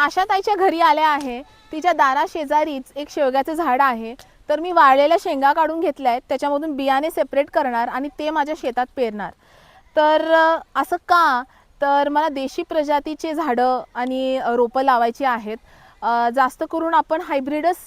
आशाताईच्या घरी आले आहे। तिच्या दाराशेजारीच एक शेवग्याचे झाड आहे। तर मी वाळलेल्या शेंगा काढून घेतल्या आहेत, त्याच्यामधून बियाणे सेपरेट करणार आणि ते माझ्या शेतात पेरणार। तर असं का, तर मला देशी प्रजातीचे झाडं आणि रोपं लावायची आहेत। जास्त करून आपण हायब्रिडच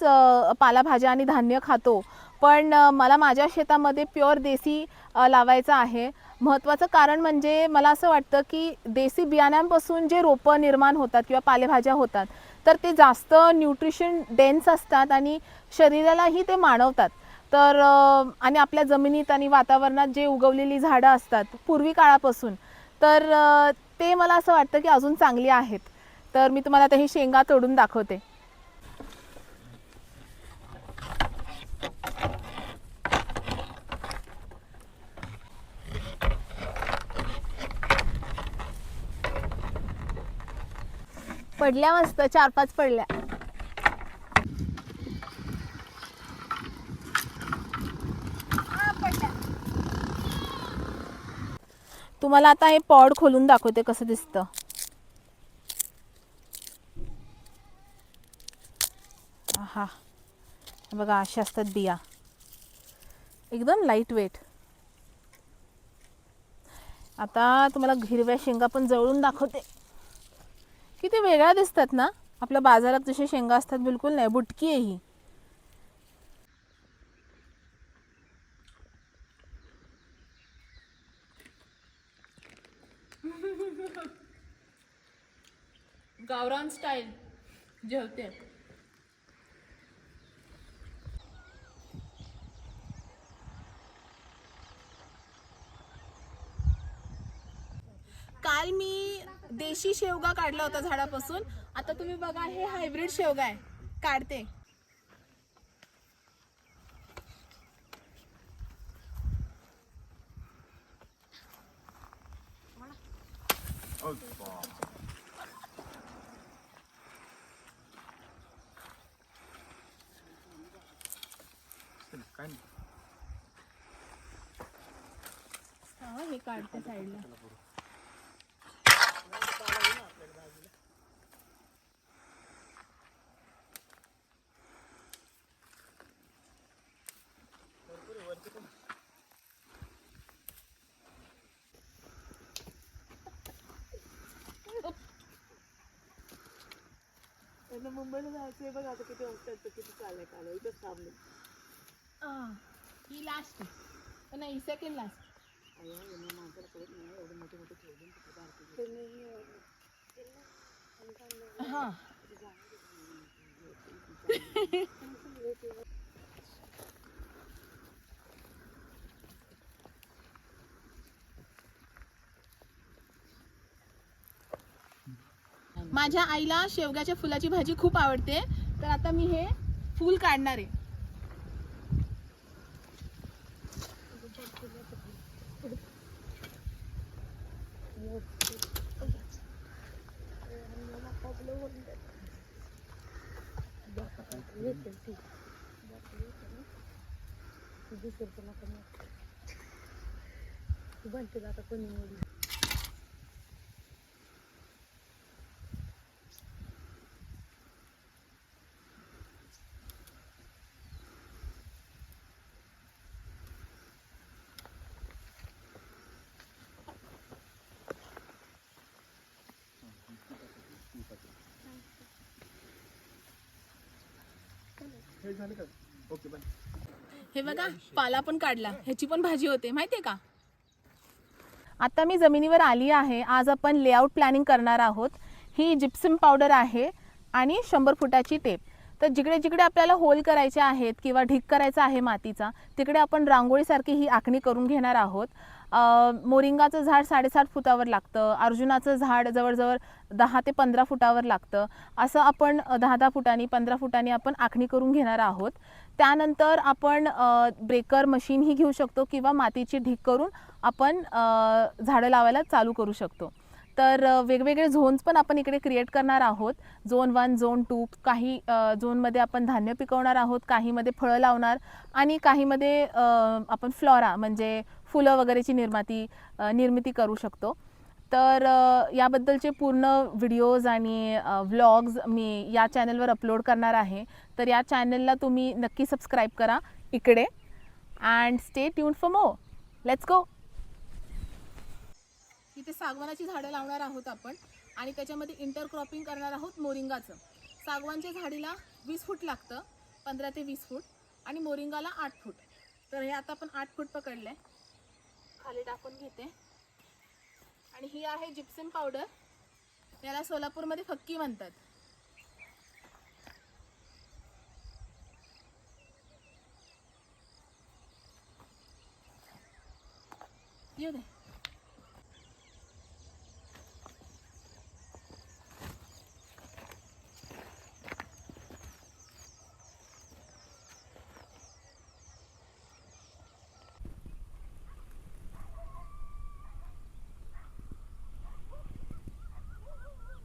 पालेभाज्या आणि धान्य खातो, पण मला माझ्या शेतामध्ये प्युअर देसी लावायचं आहे। महत्त्वाचं कारण म्हणजे मला असं वाटतं की देसी बियाण्यांपासून जे रोपं निर्माण होतात किंवा पालेभाज्या होतात, तर ते जास्त न्यूट्रिशन डेन्स असतात आणि शरीरालाही ते मानवतात। तर आणि आपल्या जमिनीत आणि वातावरणात जे उगवलेली झाडं असतात पूर्वी काळापासून, तर ते मला असं वाटतं की अजून चांगली आहेत। तर मी तुम्हाला आता ही शेंगा तोडून दाखवते। पडल्या मस्त 4-5 पडल्या। तुम्हाला आता हे पॉड खोलून दाखवते कसं दिसतं। आहा, बघा अशा असतात बिया, एकदम लाईट वेट। आता तुम्हाला हिरव्या शेंगा पण जवळून दाखवते, किती वेगळ्या दिसतात ना। आपल्या बाजारात जशी शेंगा असतात बिलकुल नाही, बुटकी आहे ही। गावरान स्टाईल जेवते। काल मी देशी शेवगा काढला होता झाडापासून, आता तुम्ही बघा हे हायब्रिड शेवगा आहे, काढते। हे काढते साईडला। मुंबईला जायचंय बघ, आता किती वाजता किती चाललंय काल इथंच थांबले। ही लास्ट नाही, सेकंड लास्ट। हां माझ्या आईला शेवग्याच्या फुलाची भाजी खूप आवडते, तर आता मी हे फूल काढणार आहे। हे बघा पाला पण काढला, ह्याची पण भाजी होते माहितीये का। आता मी जमिनीवर आली आहे। आज आपण लेआउट प्लॅनिंग करणार आहोत। ही जिप्सम पावडर आहे आणि 100 फुटाची टेप। तर जिकडे जिकडे आपल्याला होल करायचे आहेत किंवा ढीक करायचा आहे मातीचा, तिकडे आपण रांगोळीसारखी ही आखणी करून घेणार आहोत। मोरिंगाचं झाड 7.5 फुटावर लागतं, अर्जुनाचं झाड जवळजवळ 10 ते 15 फुटावर लागतं। असं आपण 10-10 फुटांनी 15 फुटांनी आपण आखणी करून घेणार आहोत। त्यानंतर आपण ब्रेकर मशीन ही घेऊ शकतो किंवा मातीची ढीक करून आपण झाडं लावायला चालू करू शकतो। तर वेगवेगळे झोन्स पण आपण इकडे क्रिएट करणार आहोत। झोन 1, झोन 2, काही झोनमध्ये आपण धान्य पिकवणार आहोत, काहीमध्ये फळं लावणार आणि काहीमध्ये आपण फ्लोरा म्हणजे फुलं वगैरेची निर्मिती करू शकतो। तर याबद्दलचे पूर्ण व्हिडिओज आणि व्लॉग्स मी या चॅनलवर अपलोड करणार आहे. तर या चॅनलला तुम्ही नक्की सबस्क्राईब करा इकडे. And stay tuned for more. Let's go. इथे सागवानाची झाडं लावणार आहोत आपण आणि त्याच्यामध्ये इंटरक्रॉपिंग करणार आहोत मोरिंगाचं. सागवानच्या झाडीला 20 फूट लागतं, 15 ते 20 फूट, आणि मोरिंगाला 8 फूट. तर हे आता आपण 8 फूट पकडले, खाली टाकून घेते. आणि ही आहे जिप्सम पावडर, याला सोलापूरमध्ये फक्की म्हणतात. येऊ दे.